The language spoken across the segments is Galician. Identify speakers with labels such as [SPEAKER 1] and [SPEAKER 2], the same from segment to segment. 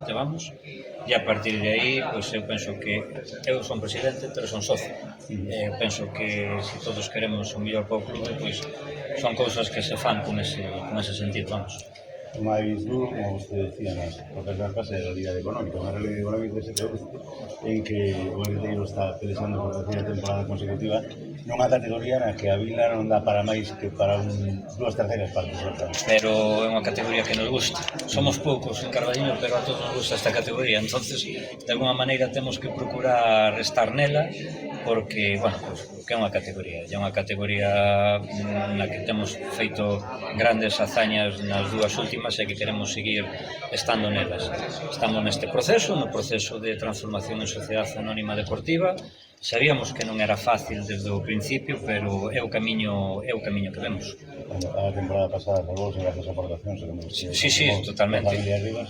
[SPEAKER 1] vamos, e a partir de aí, pois eu penso que eu son presidente, pero son socio. Eu penso que se todos queremos o mellor para o clube, pois son cousas que se fan con ese sentido, vamos.
[SPEAKER 2] Mais duro, como vostede decía, nas propias arcas é a realidade económica, unha realidade económica que se produce en que o Arenteiro está pelexando por terceira temporada consecutiva nunha categoría na que a Vila non dá para máis que para dúas terceiras partes.
[SPEAKER 1] Pero é unha categoría que nos gusta. Somos poucos en Carballiño, pero a todos nos gusta esta categoría, entonces de alguna maneira temos que procurar estar nela porque, bueno, pues, que é unha categoría na que temos feito grandes hazañas nas dúas últimas e que queremos seguir estando nelas. Estamos neste proceso, no proceso de transformación en Sociedade Anónima Deportiva. Sabíamos que non era fácil desde o principio, pero é o camiño que vemos.
[SPEAKER 2] A temporada pasada salvouse grazas a aportacións.
[SPEAKER 1] Sí, totalmente.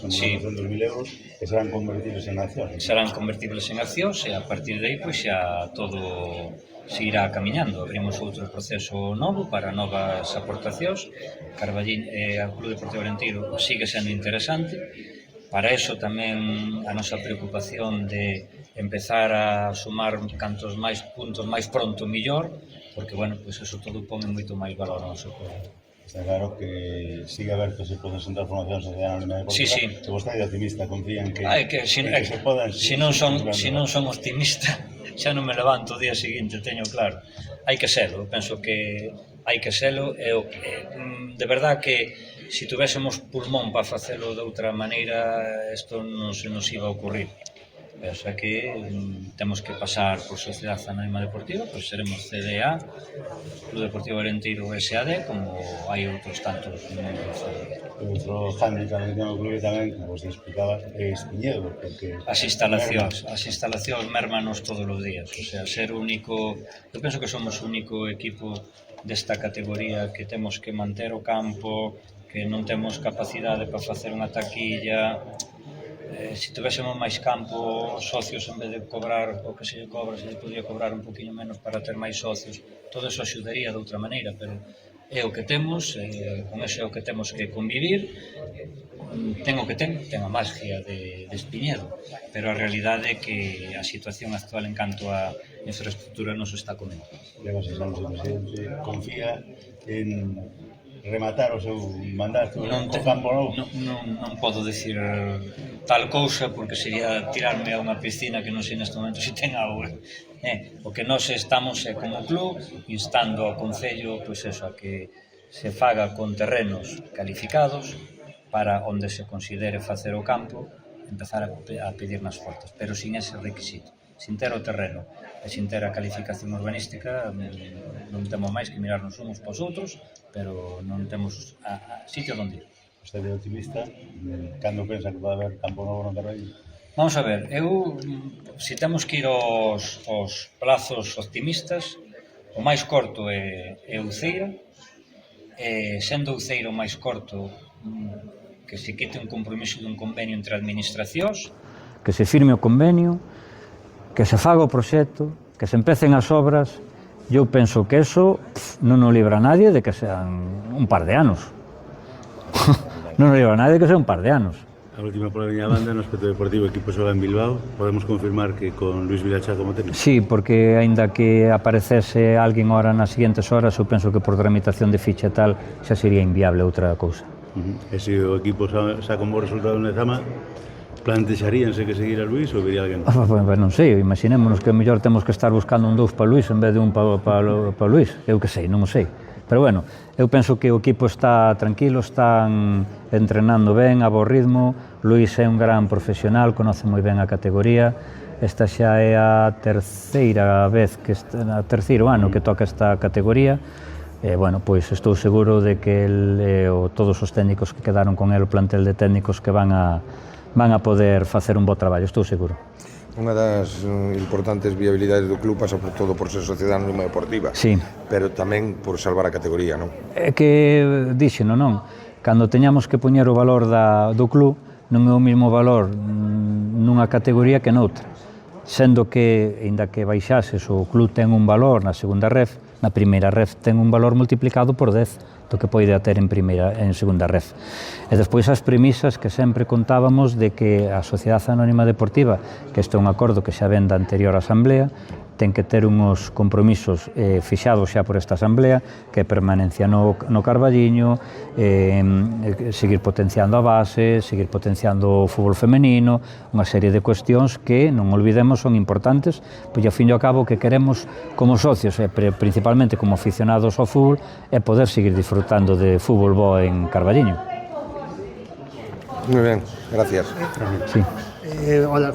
[SPEAKER 2] Son 200.000 euros que serán convertibles en accións.
[SPEAKER 1] Serán convertibles en accións e a partir de aí pois xa todo se irá camiñando. Abrimos outro proceso novo para novas aportacións. Carballín e o Club Deportivo Arenteiro sigue sendo interesante. Para eso tamén a nosa preocupación de empezar a sumar cantos máis puntos máis pronto millor, porque, bueno, pois eso todo pone moito máis valor ao noso club.
[SPEAKER 2] Está claro que sigue aberto ese proceso de transformación social anónima deportiva.
[SPEAKER 1] Sí.
[SPEAKER 2] Que vostede é optimista, confía en que
[SPEAKER 1] se podan... Se non son optimista, xa non me levanto o día seguinte, teño claro. Hai que selo, penso que hai que selo. De verdad que se tuvésemos pulmón para facelo de outra maneira, isto non se nos iba a ocurrir. O sea que temos que pasar por Sociedade Anónima Deportiva, pois seremos CDA, Club Deportivo Arenteiro SAD, como hai outros tantos membros.
[SPEAKER 2] Outro hándicap que ten o clube tamén, como vos explicaba, é Espiñedo, porque...
[SPEAKER 1] As instalacións mermanos todos os días, o sea, ser o único... Eu penso que somos o único equipo desta categoría que temos que manter o campo, que non temos capacidade para facer unha taquilla. Se tivésemos máis campo, socios, en vez de cobrar o que se cobra, se podría cobrar un poquinho menos para ter máis socios. Todo eso axudaría de outra maneira, pero é o que temos, con eso é o que temos que convivir. Ten a magia de Espiñedo, pero a realidade é que a situación actual en canto a infraestructura non se está comendo.
[SPEAKER 2] Leva 6 anos de presidente, confía en rematar o seu mandato no Campo Novo?
[SPEAKER 1] Non podo dicir tal cousa porque sería tirarme a unha piscina que non sei neste momento se ten auga. O que nós estamos é como club instando ao Concello pois eso, a que se faga con terrenos calificados para onde se considere facer o campo, empezar a pedir nas portas, pero sin ese requisito, sin ter o terreno e sin ter a calificación urbanística. Non temos máis que mirarnos uns para os outros, pero non temos sitio onde ir.
[SPEAKER 2] Vostede é optimista? Cando pensa que pode haber Campo Novo no Carballiño?
[SPEAKER 1] Vamos a ver, se temos que ir aos plazos optimistas, o máis corto é Uceira, sendo Uceira o máis corto, que se quite un compromiso dun convenio entre administracións, que se firme o convenio, que se faga o proxecto, que se empecen as obras. Eu penso que eso non o libra a nadie de que sean un par de anos. Non o libra a nadie de que sean un par de anos.
[SPEAKER 2] A última por a miña banda, no aspecto deportivo, o equipo xoga en Bilbao. Podemos confirmar que con Luis Vilacha como técnico?
[SPEAKER 1] Sí, porque aínda que aparecese alguén ahora nas seguintes horas, eu penso que por tramitación de ficha e tal xa sería inviable outra cousa.
[SPEAKER 2] E se o equipo saca un bo resultado en Lezama, plantexaríanse que seguir a Luis ou vería alguén?
[SPEAKER 1] Non sei, imaginémonos que mellor temos que estar buscando un 2 para Luis en vez de un para Luis. Eu que sei, non o sei. Pero bueno, eu penso que o equipo está tranquilo, están entrenando ben, a bo ritmo. Luis é un gran profesional, conoce moi ben a categoría. Esta xa é a terceira ano que toca esta categoría. Bueno, pois estou seguro de que el e todos os técnicos que quedaron con el, o plantel de técnicos que van a poder facer un bo traballo, estou seguro.
[SPEAKER 3] Unha das importantes viabilidades do club pasa por todo por ser Sociedade Anónima Deportiva,
[SPEAKER 1] sí,
[SPEAKER 3] pero tamén por salvar a categoría, non?
[SPEAKER 1] É que, díxeno, non? Cando teñamos que poñer o valor do club, non é o mesmo valor nunha categoría que noutra. Sendo que, ainda que baixases, o club ten un valor na segunda ref, na primeira ref ten un valor multiplicado por 10. do que poida ter en segunda ref. E despois as premisas que sempre contábamos de que a Sociedade Anónima Deportiva, que este é un acordo que xa ven da anterior asamblea, ten que ter uns compromisos fixados xa por esta asamblea, que é permanencia no Carballiño, seguir potenciando a base, seguir potenciando o fútbol femenino, unha serie de cuestións que, non olvidemos, son importantes, pois ao fin e ao cabo que queremos como socios, e principalmente como aficionados ao fútbol, é poder seguir disfrutando de fútbol bo en Carballiño.
[SPEAKER 3] Muy bien, gracias.
[SPEAKER 1] Sí.
[SPEAKER 4] Hola,